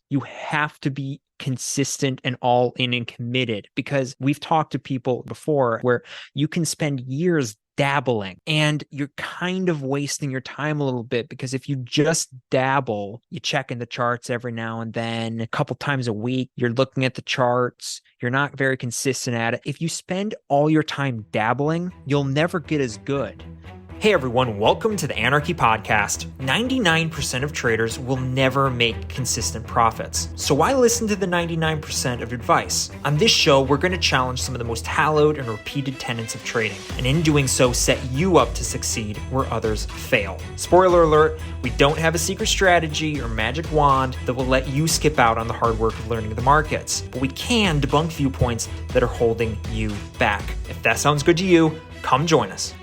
You have to be consistent and all in and committed, because we've talked to people before where you can spend years dabbling and you're kind of wasting your time a little bit, because if you just dabble, you check in the charts every now and then, a couple times a week, you're looking at the charts, you're not very consistent at it. If you spend all your time dabbling, you'll never get as good. Hey everyone, welcome to the Anarchy Podcast. 99% of traders will never make consistent profits. So why listen to the 99% of advice? On this show, we're going to challenge some of the most hallowed and repeated tenets of trading, and in doing so, set you up to succeed where others fail. Spoiler alert, we don't have a secret strategy or magic wand that will let you skip out on the hard work of learning the markets, but we can debunk viewpoints that are holding you back. If that sounds good to you, come join us.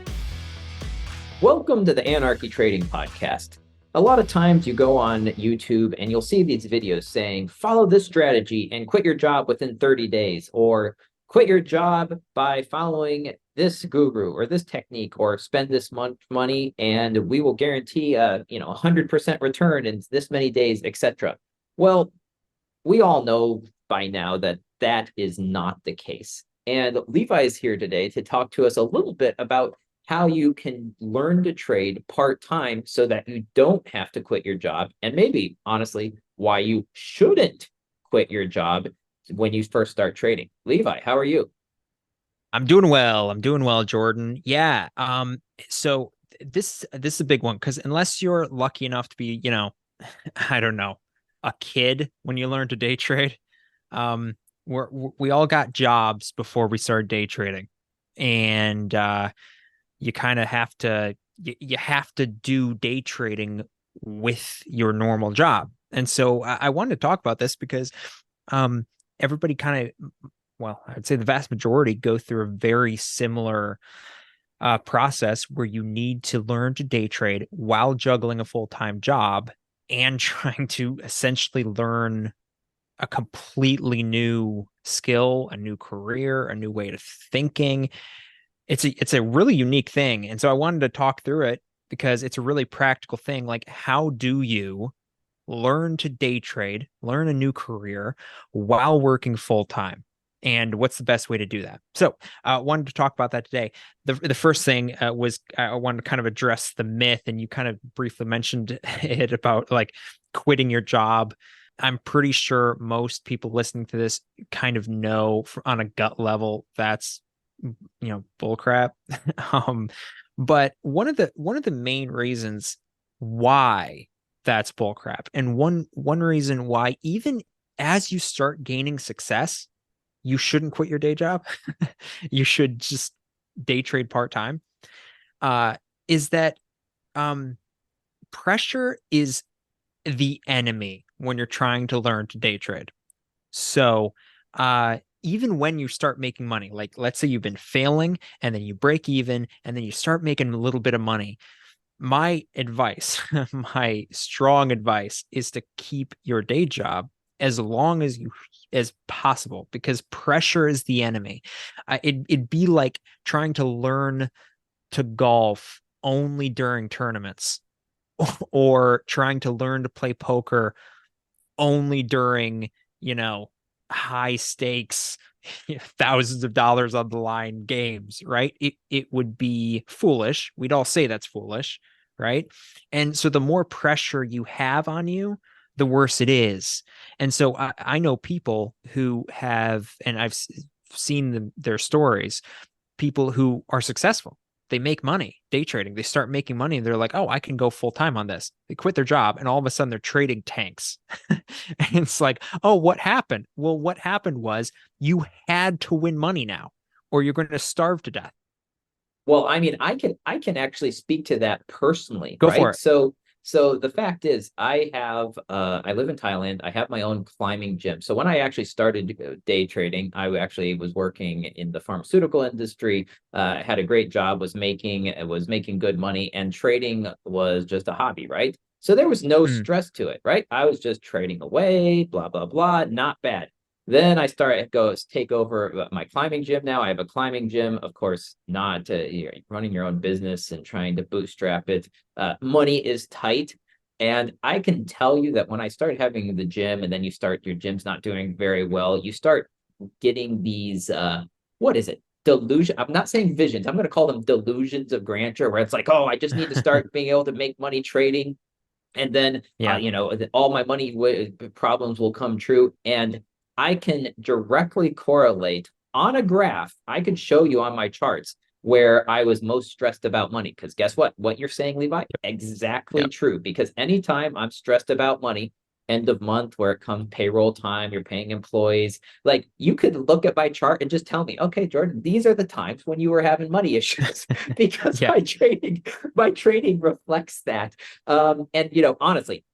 Welcome to the Anarchy Trading Podcast. A lot of times you go on YouTube and you'll see these videos saying, follow this strategy and quit your job within 30 days, or quit your job by following this guru or this technique, or spend this much money and we will guarantee a 100% return in this many days, etc. Well, we all know by now that that is not the case. And Levi is here today to talk to us a little bit about how you can learn to trade part-time so that you don't have to quit your job, and maybe, honestly, why you shouldn't quit your job when you first start trading. Levi, how are you? I'm doing well. I'm doing well, Jordan. Yeah. So this is a big one, because unless you're lucky enough to be, I don't know, a kid when you learn to day trade, we all got jobs before we started day trading, and you kind of have to you have to do day trading with your normal job. And so I wanted to talk about this because everybody kind of, well, I'd say the vast majority go through a very similar process where you need to learn to day trade while juggling a full-time job and trying to essentially learn a completely new skill, a new career, a new way of thinking. It's a really unique thing. And so I wanted to talk through it because it's a really practical thing. Like, how do you learn to day trade, learn a new career while working full time? And what's the best way to do that? So I wanted to talk about that today. The first thing was I wanted to kind of address the myth, and you kind of briefly mentioned it about like quitting your job. I'm pretty sure most people listening to this kind of know on a gut level that's bull crap. But one of the main reasons why that's bull crap, and one reason why even as you start gaining success, you shouldn't quit your day job. You should just day trade part-time. Is that pressure is the enemy when you're trying to learn to day trade. So even when you start making money, like let's say you've been failing and then you break even and then you start making a little bit of money, my advice, my strong advice, is to keep your day job as long as possible, because pressure is the enemy. It'd be like trying to learn to golf only during tournaments, or trying to learn to play poker only during, high stakes, thousands of dollars on the line games, right? It would be foolish. We'd all say that's foolish, right? And so the more pressure you have on you, the worse it is. And so I know people who have, and I've seen their stories, people who are successful. They make money day trading. They start making money and they're like, oh, I can go full time on this. They quit their job and all of a sudden they're trading tanks. And it's like, oh, what happened? Well, what happened was you had to win money now, or you're going to starve to death. Well, I mean, I can actually speak to that personally, Go for right? it. So the fact is, I live in Thailand. I have my own climbing gym. So when I actually started day trading, I actually was working in the pharmaceutical industry. Had a great job, was making good money, and trading was just a hobby, right? So there was no Mm. stress to it, right? I was just trading away, blah blah blah, not bad. Then I started goes take over my climbing gym. Now I have a climbing gym, of course, not you're running your own business and trying to bootstrap it. Money is tight, And I can tell you that when I started having the gym and then your gym's not doing very well, you start getting these, what is it? Delusion. I'm not saying visions. I'm going to call them delusions of grandeur, where it's like, oh, I just need to start being able to make money trading. And then, Yeah. all my money problems will come true. And I can directly correlate on a graph. I could show you on my charts where I was most stressed about money. Because guess what? What you're saying, Levi, exactly Yep. true. Because anytime I'm stressed about money, end of month where it comes payroll time, you're paying employees, like you could look at my chart and just tell me, okay, Jordan, these are the times when you were having money issues because Yeah. my trading reflects that. And honestly,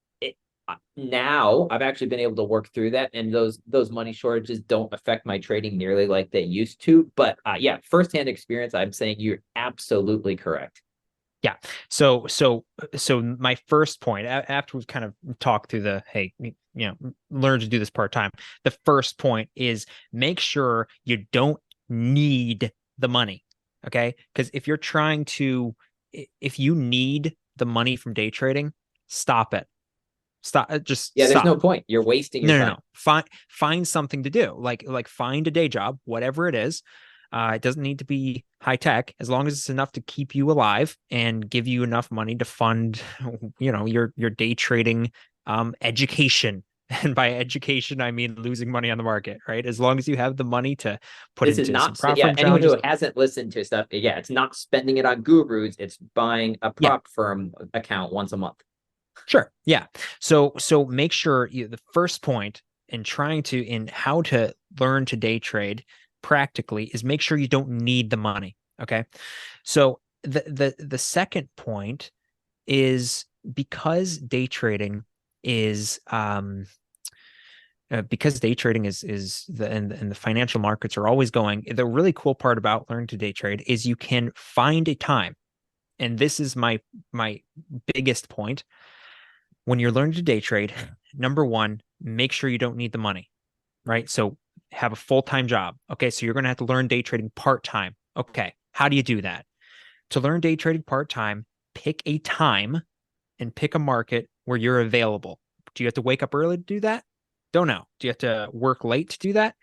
now I've actually been able to work through that, and those money shortages don't affect my trading nearly like they used to. But yeah, firsthand experience, I'm saying you're absolutely correct. Yeah. So my first point, after we've kind of talked through the, hey, learn to do this part time. The first point is make sure you don't need the money. Okay. Because if you need the money from day trading, stop it. Stop. Just Yeah, there's no stop. point. You're wasting your No. time. Find something to do. Like find a day job, whatever it is. It doesn't need to be high tech, as long as it's enough to keep you alive and give you enough money to fund, your day trading education. And by education, I mean losing money on the market, right? As long as you have the money to put This is into some not, prop yeah, firm anyone challenges. who hasn't listened to stuff, yeah, it's not spending it on gurus, it's buying a Yeah, prop firm account once a month. sure. Yeah. So make sure the first point in how to learn to day trade practically is make sure you don't need the money. Okay. So the second point is is because day trading is and the financial markets are always going. The really cool part about learning to day trade is you can find a time, and this is my biggest point when you're learning to day trade. Number one, make sure you don't need the money, right? So have a full-time job. Okay, so you're going to have to learn day trading part-time. Okay, how do you do that? To learn day trading part-time, pick a time and pick a market where you're available. Do you have to wake up early to do that? Don't know. Do you have to work late to do that?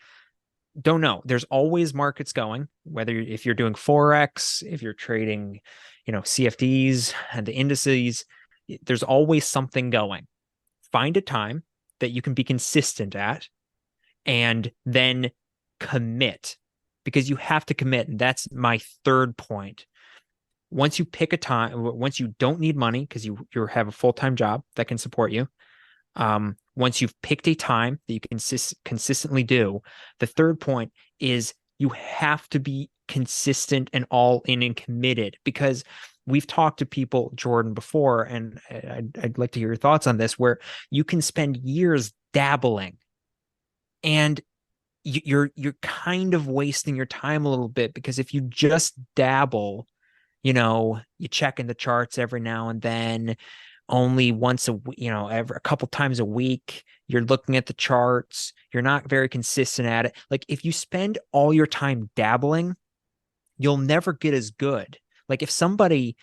Don't know. There's always markets going, whether if you're doing Forex, if you're trading, CFDs and the indices, there's always something going. Find a time that you can be consistent at and then commit, because you have to commit. And that's my third point. Once you pick a time, once you don't need money because you have a full-time job that can support you, once you've picked a time that you can consistently do, the third point is you have to be consistent and all in and committed, because we've talked to people, Jordan, before, and I'd like to hear your thoughts on this, where you can spend years dabbling and you're kind of wasting your time a little bit, because if you just dabble, you check in the charts every now and then, only once every a couple times a week, you're looking at the charts, you're not very consistent at it. Like if you spend all your time dabbling, you'll never get as good. Like if somebody,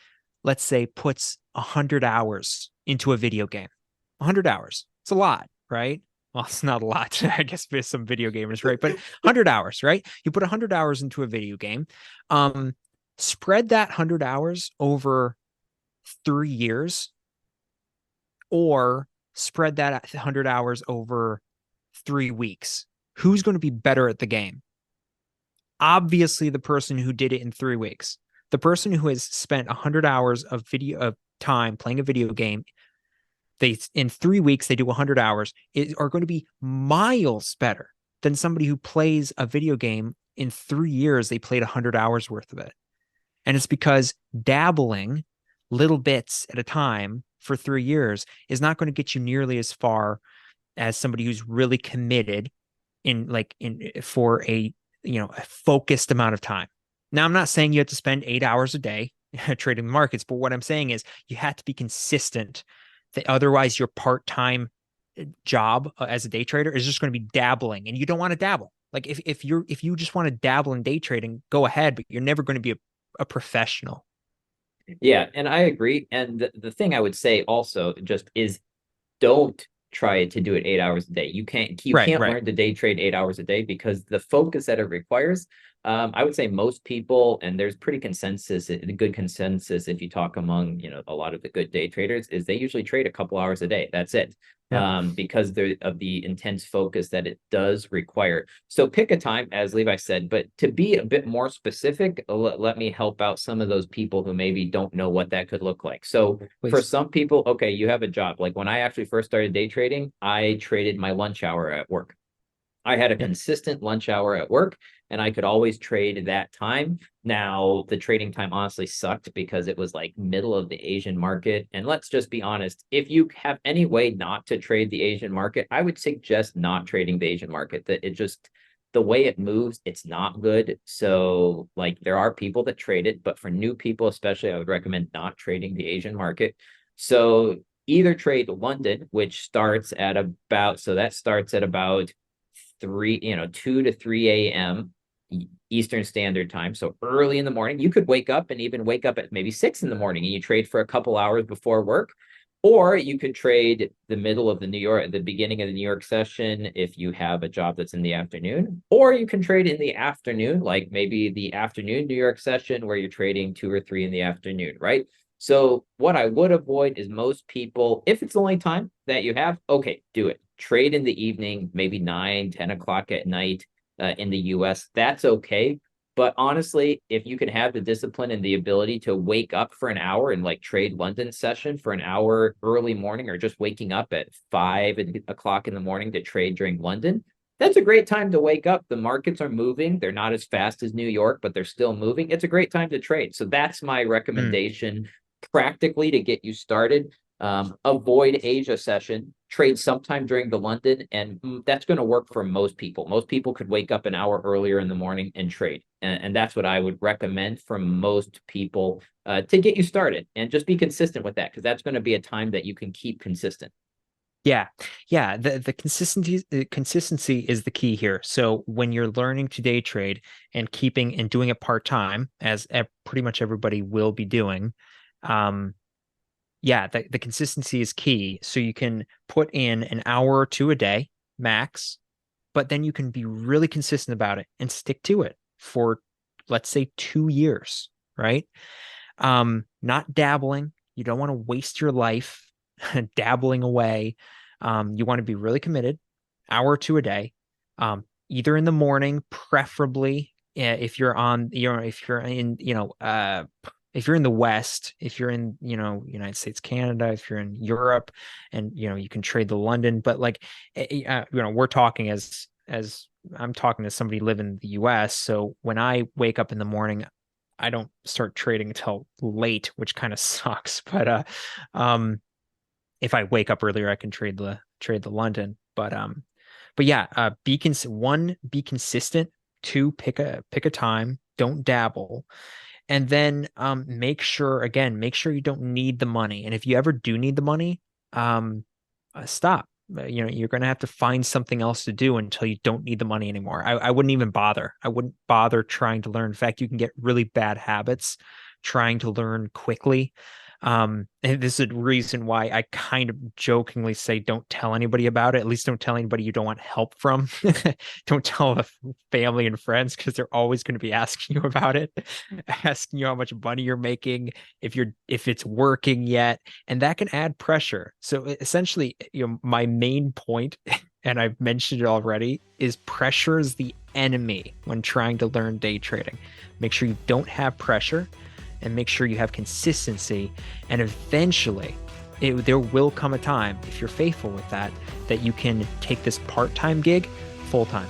let's say, puts 100 hours into a video game, 100 hours, it's a lot, right? Well, it's not a lot, I guess, for some video gamers, right? But 100 hours, right? You put 100 hours into a video game. Um, Spread that 100 hours over 3 years, or spread that 100 hours over 3 weeks. Who's going to be better at the game? Obviously, the person who did it in 3 weeks. The person who has spent 100 hours of time playing a video game, they in 3 weeks they do 100 hours, are going to be miles better than somebody who plays a video game in 3 years. They played 100 hours worth of it. And it's because dabbling little bits at a time for 3 years is not going to get you nearly as far as somebody who's really committed for a focused amount of time. Now, I'm not saying you have to spend 8 hours a day trading the markets, but what I'm saying is you have to be consistent. Otherwise, your part-time job as a day trader is just going to be dabbling, and you don't want to dabble. Like if you just want to dabble in day trading, go ahead, but you're never going to be a professional. Yeah, and I agree. And the thing I would say also just is don't try to do it 8 hours a day. You Right, can't right. learn to day trade 8 hours a day because the focus that it requires. I would say most people, and there's pretty consensus, good consensus if you talk among a lot of the good day traders, is they usually trade a couple hours a day. That's it. Yeah. Because they're of the intense focus that it does require. So pick a time, as Levi said, but to be a bit more specific, let me help out some of those people who maybe don't know what that could look like. So for Please. some people, okay, you have a job. Like when I actually first started day trading, I traded my lunch hour at work. I had a Yeah. consistent lunch hour at work and I could always trade that time. Now, the trading time honestly sucked because it was like middle of the Asian market. And let's just be honest, if you have any way not to trade the Asian market, I would suggest not trading the Asian market. That it just the way it moves, it's not good. So, like, there are people that trade it, but for new people, especially, I would recommend not trading the Asian market. So, either trade London, which starts at about, so that starts at about 2 to 3 a.m. Eastern Standard Time. So early in the morning, you could wake up and even wake up at maybe 6 in the morning and you trade for a couple hours before work. Or you could trade the middle of the beginning of the New York session if you have a job that's in the afternoon. Or you can trade in the afternoon, like maybe the afternoon New York session where you're trading 2 or 3 in the afternoon, right? So what I would avoid is most people, if it's the only time that you have, okay, do it. Trade in the evening, maybe 9, 10 o'clock at night in the US. That's okay. But honestly, if you can have the discipline and the ability to wake up for an hour and like trade London session for an hour early morning, or just waking up at 5 o'clock in the morning to trade during London, that's a great time to wake up. The markets are moving. They're not as fast as New York, but they're still moving. It's a great time to trade. So that's my Mm. recommendation practically to get you started. Avoid Asia session, trade sometime during the London, and that's going to work for most people. Most people could wake up an hour earlier in the morning and trade. And that's what I would recommend for most people to get you started and just be consistent with that because that's going to be a time that you can keep consistent. Yeah. Yeah. The consistency is the key here. So when you're learning to day trade and keeping and doing it part-time, as pretty much everybody will be doing, um, yeah, the consistency is key. So you can put in an hour or two a day max, but then you can be really consistent about it and stick to it for, let's say, 2 years, right? Not dabbling. You don't want to waste your life dabbling away. You want to be really committed, hour or two a day, either in the morning, preferably if you're on, if you're in, if you're in the West, if you're in, United States, Canada, if you're in Europe, and you can trade the London, but like, we're talking as I'm talking to somebody living in the US. So when I wake up in the morning, I don't start trading until late, which kind of sucks. Um, if I wake up earlier, I can trade the London. But yeah, be consistent. Two, pick a time. Don't dabble, and then make sure you don't need the money. And if you ever do need the money, stop. You're going to have to find something else to do until you don't need the money anymore. I wouldn't even bother. I wouldn't bother trying to learn. In fact, you can get really bad habits trying to learn quickly. And this is a reason why I kind of jokingly say don't tell anybody about it. At least don't tell anybody you don't want help from. Don't tell the family and friends because they're always going to be asking you about it, asking you how much money you're making, if it's working yet, and that can add pressure. So essentially, my main point, and I've mentioned it already, is pressure is the enemy when trying to learn day trading. Make sure you don't have pressure and make sure you have consistency. And eventually, there will come a time, if you're faithful with that, that you can take this part time gig full time.